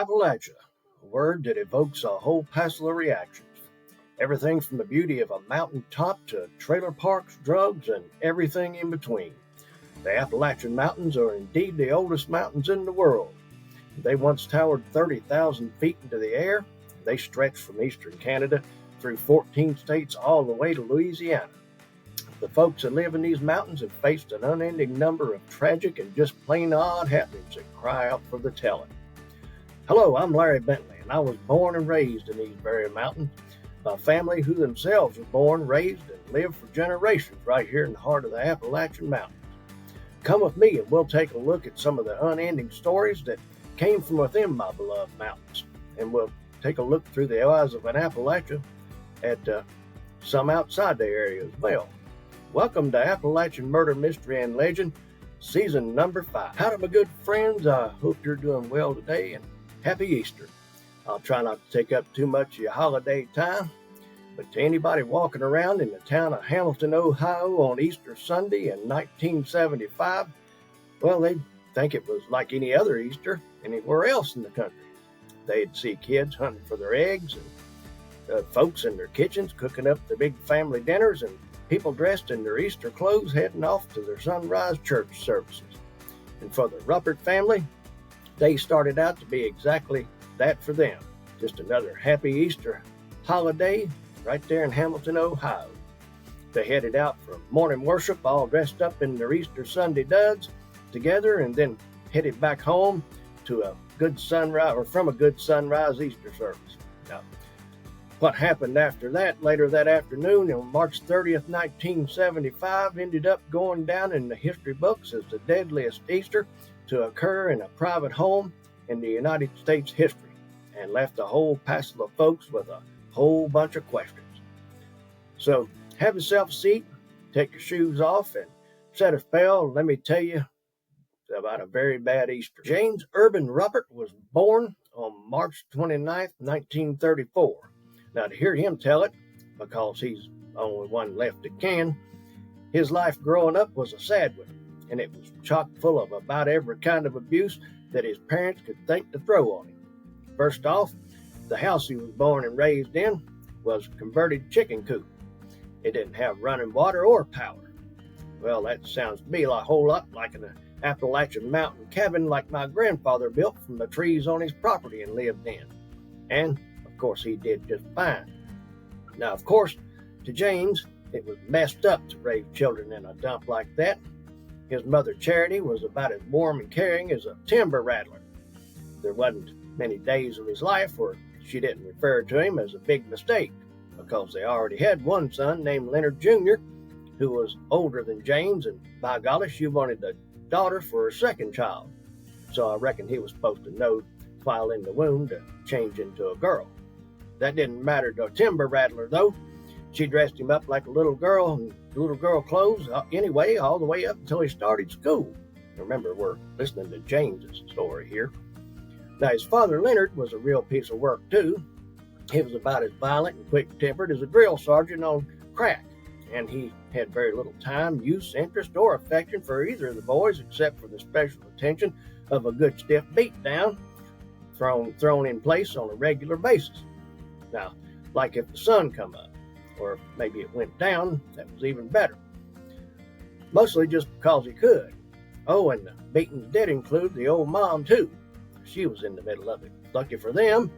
Appalachia, a word that evokes a whole passel of reactions. Everything from the beauty of a mountain top to trailer parks, drugs, and everything in between. The Appalachian Mountains are indeed the oldest mountains in the world. They once towered 30,000 feet into the air. They stretched from eastern Canada through 14 states all the way to Louisiana. The folks that live in these mountains have faced an unending number of tragic and just plain odd happenings that cry out for the telling. Hello, I'm Larry Bentley, and I was born and raised in these very mountains. A family who themselves were born, raised, and lived for generations right here in the heart of the Appalachian Mountains. Come with me and we'll take a look at some of the unending stories that came from within my beloved mountains. And we'll take a look through the eyes of an Appalachia at some outside the area as well. Welcome to Appalachian Murder, Mystery, and Legend, season number 5. Howdy, my good friends. I hope you're doing well today, and happy Easter. I'll try not to take up too much of your holiday time, but to anybody walking around in the town of Hamilton, Ohio on Easter Sunday in 1975, well, they'd think it was like any other Easter anywhere else in the country. They'd see kids hunting for their eggs and folks in their kitchens cooking up the big family dinners and people dressed in their Easter clothes heading off to their sunrise church services. And for the Ruppert family, they started out to be exactly that for them. Just another happy Easter holiday right there in Hamilton, Ohio. They headed out for morning worship all dressed up in their Easter Sunday duds together and then headed back home to a good sunrise or from a good sunrise Easter service. Now, what happened after that later that afternoon on March 30th, 1975 ended up going down in the history books as the deadliest Easter to occur in a private home in the United States history, and left a whole passel of folks with a whole bunch of questions. So have yourself a seat, take your shoes off, and set a spell. Let me tell you about a very bad Easter. James Urban Ruppert was born on March 29th, 1934. Now, to hear him tell it, because he's the only one left that can, his life growing up was a sad one, and it was chock full of about every kind of abuse that his parents could think to throw on him. First off, the house he was born and raised in was a converted chicken coop. It didn't have running water or power. Well, that sounds to me a whole lot like an Appalachian mountain cabin like my grandfather built from the trees on his property and lived in. And, of course, he did just fine. Now, of course, to James, it was messed up to raise children in a dump like that. His mother, Charity, was about as warm and caring as a timber rattler. There wasn't many days of his life where she didn't refer to him as a big mistake, because they already had one son named Leonard Jr., who was older than James, and by golly, she wanted a daughter for her second child. So I reckon he was supposed to know while in the womb to change into a girl. That didn't matter to a timber rattler, though. She dressed him up like a little girl in little girl clothes anyway, all the way up until he started school. Remember, we're listening to James's story here. Now, his father, Leonard, was a real piece of work, too. He was about as violent and quick-tempered as a drill sergeant on crack, and he had very little time, use, interest, or affection for either of the boys except for the special attention of a good stiff beatdown thrown in place on a regular basis. Now, like if the sun come up, or maybe it went down, that was even better. Mostly just because he could. Oh, and the beatings did include the old mom, too. She was in the middle of it. Lucky for them,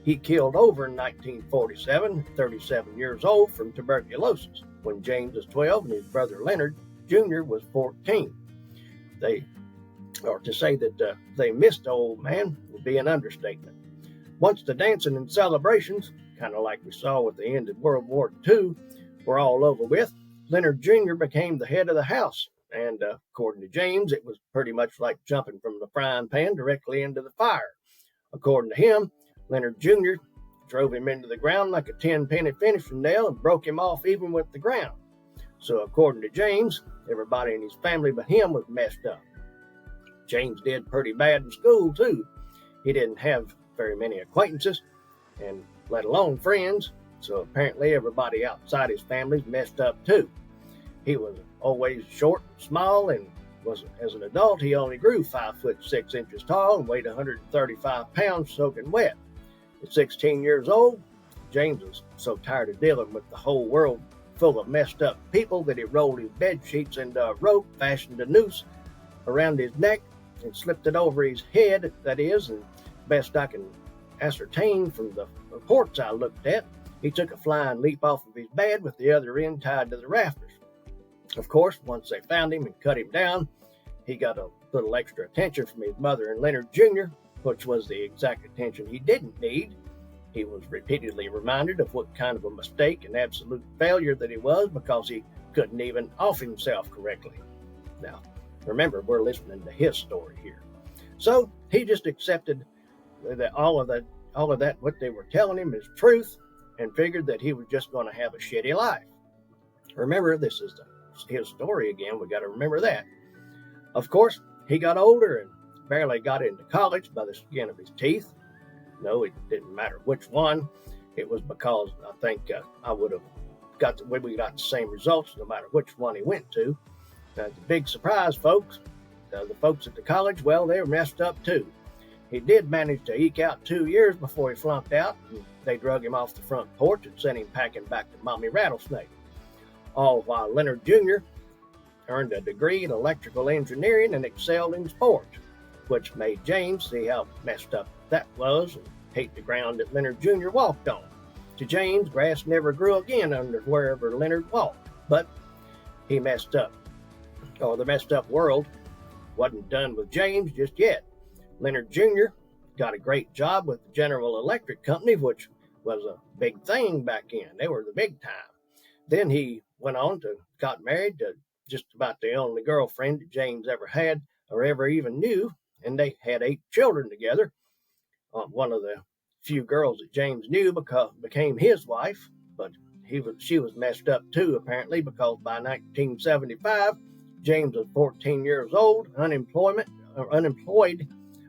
he keeled over in 1947, 37 years old, from tuberculosis, when James was 12 and his brother Leonard Jr. was 14. To say that they missed the old man would be an understatement. Once the dancing and celebrations, kind of like we saw with the end of World War II, were all over with, Leonard Jr. became the head of the house. And according to James, it was pretty much like jumping from the frying pan directly into the fire. According to him, Leonard Jr. drove him into the ground like a 10-penny finishing nail and broke him off even with the ground. So according to James, everybody in his family but him was messed up. James did pretty bad in school, too. He didn't have very many acquaintances, and let alone friends, so apparently everybody outside his family messed up, too. He was always short and small and as an adult, he only grew 5 foot 6 inches tall and weighed 135 pounds soaking wet. At 16 years old, James was so tired of dealing with the whole world full of messed up people that he rolled his bed sheets into a rope, fashioned a noose around his neck, and slipped it over his head, that is, and best I can ascertain from the reports I looked at, he took a flying leap off of his bed with the other end tied to the rafters. Of course, once they found him and cut him down, he got a little extra attention from his mother and Leonard Jr., which was the exact attention he didn't need. He was repeatedly reminded of what kind of a mistake and absolute failure that he was because he couldn't even off himself correctly. Now, remember, we're listening to his story here. So he just accepted that all of that, what they were telling him is truth, and figured that he was just going to have a shitty life. Remember, this is his story again. We got to remember that. Of course, he got older and barely got into college by the skin of his teeth. No, it didn't matter which one. It was because I think we got the same results no matter which one he went to. The big surprise, folks, the folks at the college, well, they were messed up too. He did manage to eke out 2 years before he flunked out, and they drug him off the front porch and sent him packing back to Mommy Rattlesnake. All while Leonard Jr. earned a degree in electrical engineering and excelled in sports, which made James see how messed up that was and hate the ground that Leonard Jr. walked on. To James, grass never grew again under wherever Leonard walked, but he messed up. Or the messed up world wasn't done with James just yet. Leonard Jr. got a great job with the General Electric Company, which was a big thing back then. They were the big time. Then he went on to got married to just about the only girlfriend that James ever had or ever even knew, and they had 8 children together. One of the few girls that James knew became his wife, but she was messed up too, apparently, because by 1975, James was 14 years old, unemployed,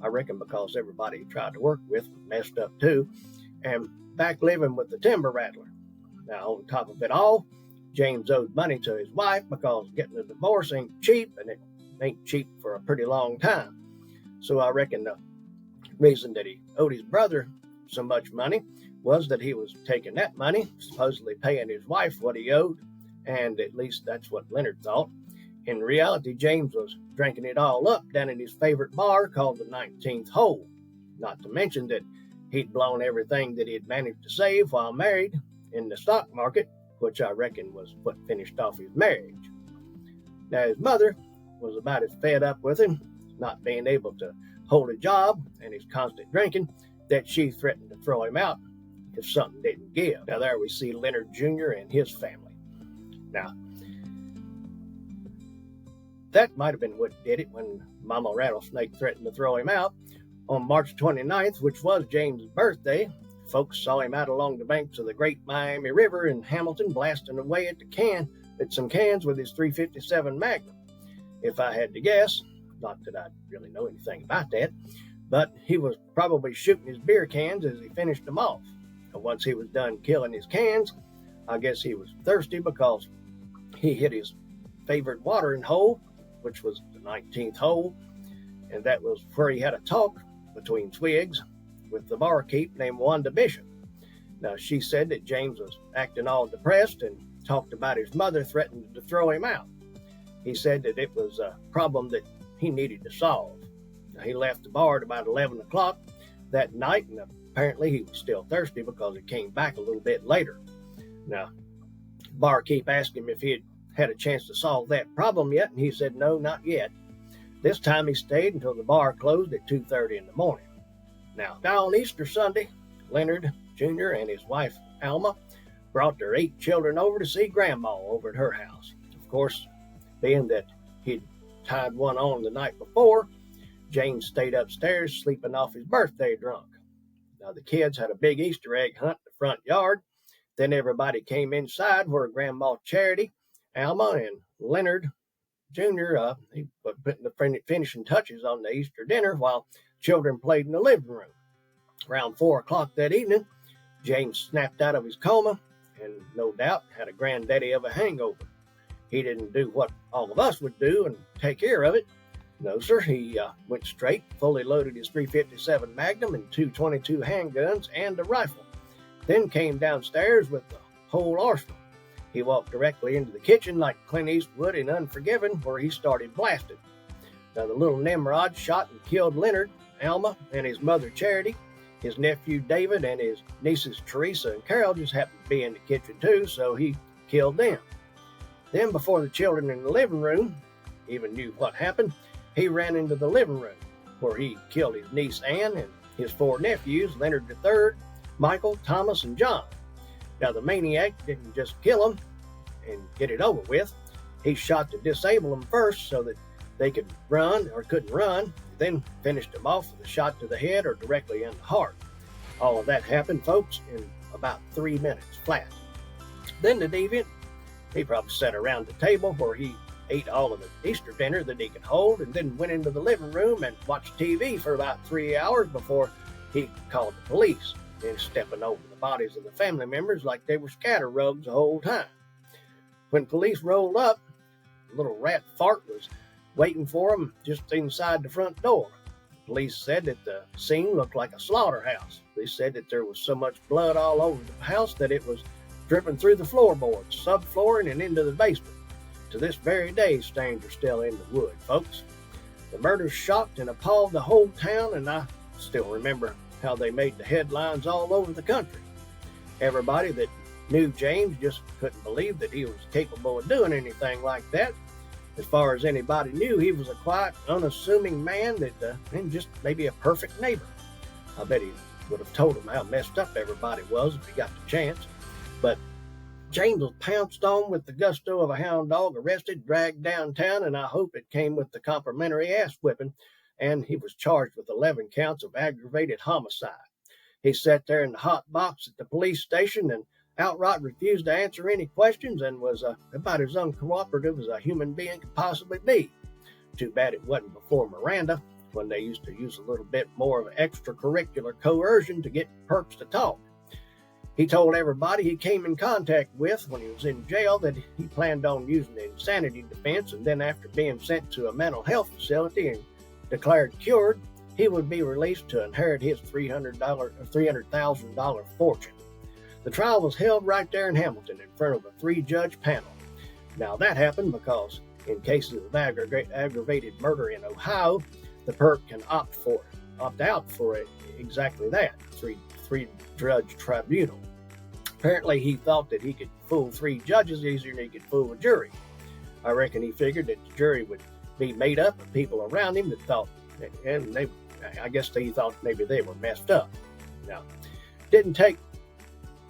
I reckon because everybody he tried to work with was messed up too, and back living with the timber rattler. Now, on top of it all, James owed money to his wife because getting a divorce ain't cheap, and it ain't cheap for a pretty long time. So I reckon the reason that he owed his brother so much money was that he was taking that money, supposedly paying his wife what he owed, and at least that's what Leonard thought. In reality, James was drinking it all up down in his favorite bar called the 19th Hole, not to mention that he'd blown everything that he had managed to save while married in the stock market, which I reckon was what finished off his marriage. Now, his mother was about as fed up with him not being able to hold a job and his constant drinking that she threatened to throw him out if something didn't give. Now, there we see Leonard Jr. and his family. Now, that might have been what did it when Mama Rattlesnake threatened to throw him out. On March 29th, which was James' birthday, folks saw him out along the banks of the Great Miami River in Hamilton blasting away at some cans with his .357 Magnum. If I had to guess, not that I really know anything about that, but he was probably shooting his beer cans as he finished them off. And once he was done killing his cans, I guess he was thirsty because he hit his favorite watering hole, which was the 19th hole, and that was where he had a talk between swigs with the barkeep named Wanda Bishop. Now, she said that James was acting all depressed and talked about his mother threatening to throw him out. He said that it was a problem that he needed to solve. Now, he left the bar at about 11 o'clock that night, and apparently he was still thirsty because he came back a little bit later. Now, the barkeep asked him if he had a chance to solve that problem yet, and he said no, not yet. This time he stayed until the bar closed at 2:30 in the morning. Now, on Easter Sunday, Leonard Jr. and his wife Alma brought their 8 children over to see Grandma over at her house. Of course, being that he'd tied one on the night before, James stayed upstairs sleeping off his birthday drunk. Now, the kids had a big Easter egg hunt in the front yard. Then everybody came inside where Grandma Charity, Alma, and Leonard Jr. He was putting the finishing touches on the Easter dinner while children played in the living room. Around 4 o'clock that evening, James snapped out of his coma and no doubt had a granddaddy of a hangover. he didn't do what all of us would do and take care of it. No, sir. He went straight, fully loaded his .357 Magnum and two .22 handguns and a rifle. Then came downstairs with the whole arsenal. He walked directly into the kitchen like Clint Eastwood in Unforgiven, where he started blasting. Now, the little Nimrod shot and killed Leonard, Alma, and his mother Charity. His nephew David and his nieces Teresa and Carol just happened to be in the kitchen too, so he killed them. Then, before the children in the living room even knew what happened, he ran into the living room, where he killed his niece Anne and his four nephews, Leonard III, Michael, Thomas, and John. Now, the maniac didn't just kill them and get it over with. He shot to disable them first so that they could run or couldn't run, then finished them off with a shot to the head or directly in the heart. All of that happened, folks, in about 3 minutes flat. Then the deviant, he probably sat around the table where he ate all of the Easter dinner that he could hold, and then went into the living room and watched TV for about 3 hours before he called the police, then stepping over the bodies of the family members like they were scatter rugs the whole time. When police rolled up, a little rat fart was waiting for them just inside the front door. The police said that the scene looked like a slaughterhouse. They said that there was so much blood all over the house that it was dripping through the floorboards, subflooring, and into the basement. To this very day, stains are still in the wood, folks. The murders shocked and appalled the whole town, and I still remember how they made the headlines all over the country. Everybody that knew James just couldn't believe that he was capable of doing anything like that. As far as anybody knew, he was a quiet, unassuming man and just maybe a perfect neighbor. I bet he would have told him how messed up everybody was if he got the chance. But James was pounced on with the gusto of a hound dog, arrested, dragged downtown, and I hope it came with the complimentary ass whipping, and he was charged with 11 counts of aggravated homicide. He sat there in the hot box at the police station and outright refused to answer any questions and was about as uncooperative as a human being could possibly be. Too bad it wasn't before Miranda, when they used to use a little bit more of extracurricular coercion to get perps to talk. He told everybody he came in contact with when he was in jail that he planned on using the insanity defense, and then after being sent to a mental health facility and declared cured, he would be released to inherit his $300,000 fortune. The trial was held right there in Hamilton in front of a 3-judge panel. Now, that happened because in cases of aggravated murder in Ohio, the perp can opt out for exactly that, three-judge tribunal. Apparently, he thought that he could fool 3 judges easier than he could fool a jury. I reckon he figured that the jury would be made up of people around him that thought, and I guess he thought maybe they were messed up. Now, didn't take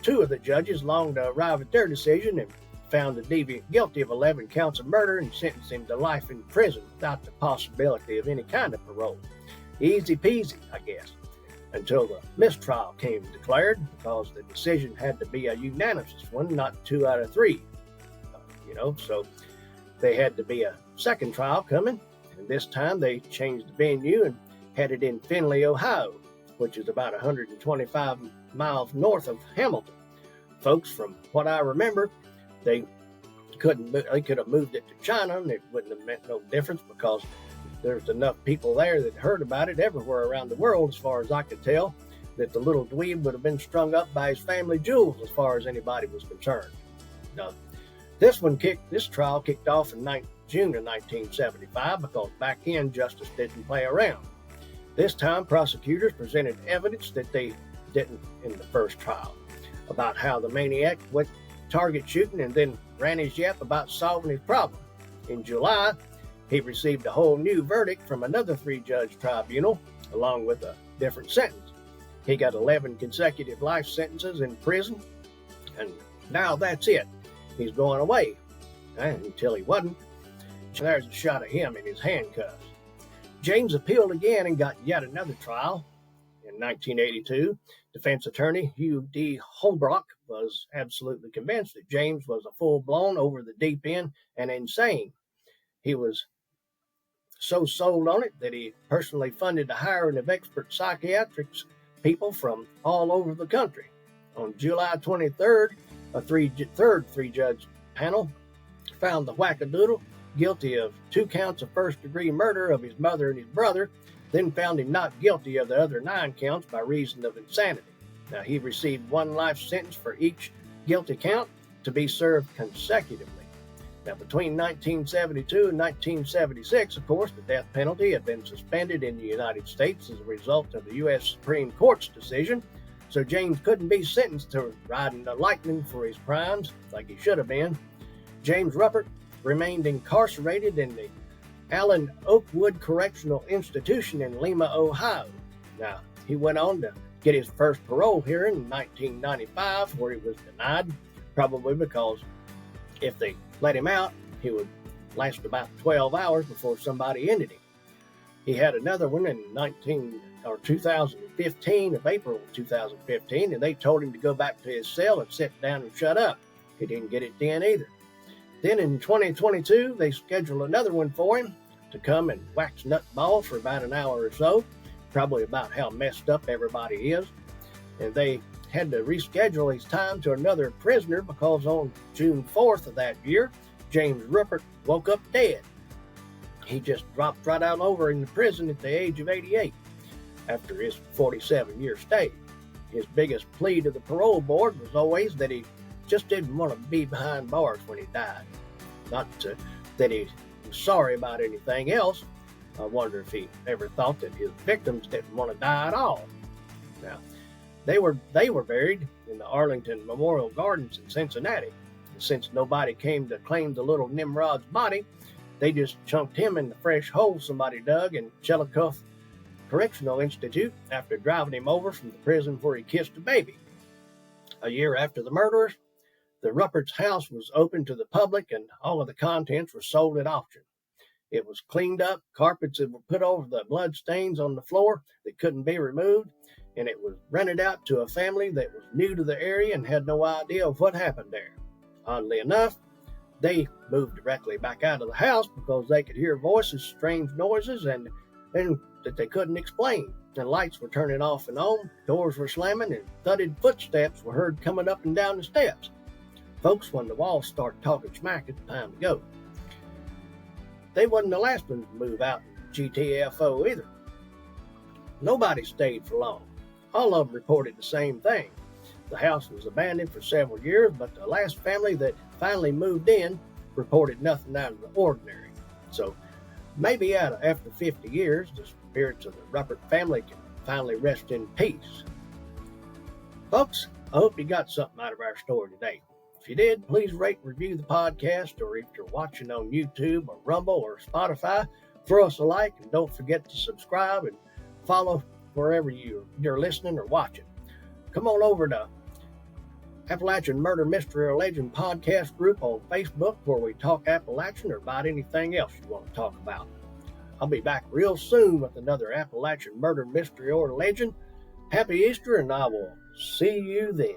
2 of the judges long to arrive at their decision and found the deviant guilty of 11 counts of murder and sentenced him to life in prison without the possibility of any kind of parole. Easy peasy, I guess, until the mistrial came declared, because the decision had to be a unanimous one, not 2 out of 3. So they had to be a second trial coming, and this time they changed the venue and had it in Findlay, Ohio, which is about 125 miles north of Hamilton. Folks, from what I remember, they could have moved it to China, and it wouldn't have meant no difference because there's enough people there that heard about it everywhere around the world, as far as I could tell, that the little dweeb would have been strung up by his family jewels as far as anybody was concerned. Now, this trial kicked off in June of 1975 because back then justice didn't play around. This time, prosecutors presented evidence that they didn't in the first trial about how the maniac went target shooting and then ran his yap about solving his problem. In July, he received a whole new verdict from another 3-judge tribunal, along with a different sentence. He got 11 consecutive life sentences in prison, and now that's it. He's going away, until he wasn't. There's a shot of him in his handcuffs. James appealed again and got yet another trial. In 1982, defense attorney Hugh D. Holbrook was absolutely convinced that James was a full-blown, over the deep end, and insane. He was so sold on it that he personally funded the hiring of expert psychiatrics people from all over the country. On July 23rd, a third 3-judge panel found the wackadoodle guilty of 2 counts of first-degree murder of his mother and his brother, then found him not guilty of the other 9 counts by reason of insanity. Now, he received 1 life sentence for each guilty count to be served consecutively. Now, between 1972 and 1976, of course, the death penalty had been suspended in the United States as a result of the U.S. Supreme Court's decision, so James couldn't be sentenced to riding the lightning for his crimes like he should have been. James Ruppert remained incarcerated in the Allen Oakwood Correctional Institution in Lima, Ohio. Now, he went on to get his first parole hearing in 1995, where he was denied, probably because if they let him out, he would last about 12 hours before somebody ended him. He had another one in 2015, of April 2015, and they told him to go back to his cell and sit down and shut up. He didn't get it then either. Then in 2022, they scheduled another one for him to come and wax nutball for about an hour or so, probably about how messed up everybody is. And they had to reschedule his time to another prisoner because on June 4th of that year, James Ruppert woke up dead. He just dropped right out over in the prison at the age of 88 after his 47-year stay. His biggest plea to the parole board was always that he just didn't want to be behind bars when he died. Not that he was sorry about anything else. I wonder if he ever thought that his victims didn't want to die at all. Now, they were buried in the Arlington Memorial Gardens in Cincinnati. And since nobody came to claim the little Nimrod's body, they just chunked him in the fresh hole somebody dug in Chillicothe Correctional Institute after driving him over from the prison where he kissed a baby. A year after the murderers, the Ruppert's house was open to the public and all of the contents were sold at auction. It was cleaned up, carpets were put over the blood stains on the floor that couldn't be removed, and it was rented out to a family that was new to the area and had no idea of what happened there. Oddly enough, they moved directly back out of the house because they could hear voices, strange noises, and that they couldn't explain. The lights were turning off and on, doors were slamming, and thudded footsteps were heard coming up and down the steps. Folks, when the walls started talking smack, it's time to go. They wasn't the last ones to move out in GTFO either. Nobody stayed for long. All of them reported the same thing. The house was abandoned for several years, but the last family that finally moved in reported nothing out of the ordinary. So maybe after 50 years, the spirits of the Ruppert family can finally rest in peace. Folks, I hope you got something out of our story today. If you did, please rate and review the podcast, or if you're watching on YouTube or Rumble or Spotify, throw us a like, and don't forget to subscribe and follow wherever you're listening or watching. Come on over to Appalachian Murder, Mystery, or Legend podcast group on Facebook, where we talk Appalachian or about anything else you want to talk about. I'll be back real soon with another Appalachian Murder, Mystery, or Legend. Happy Easter, and I will see you then.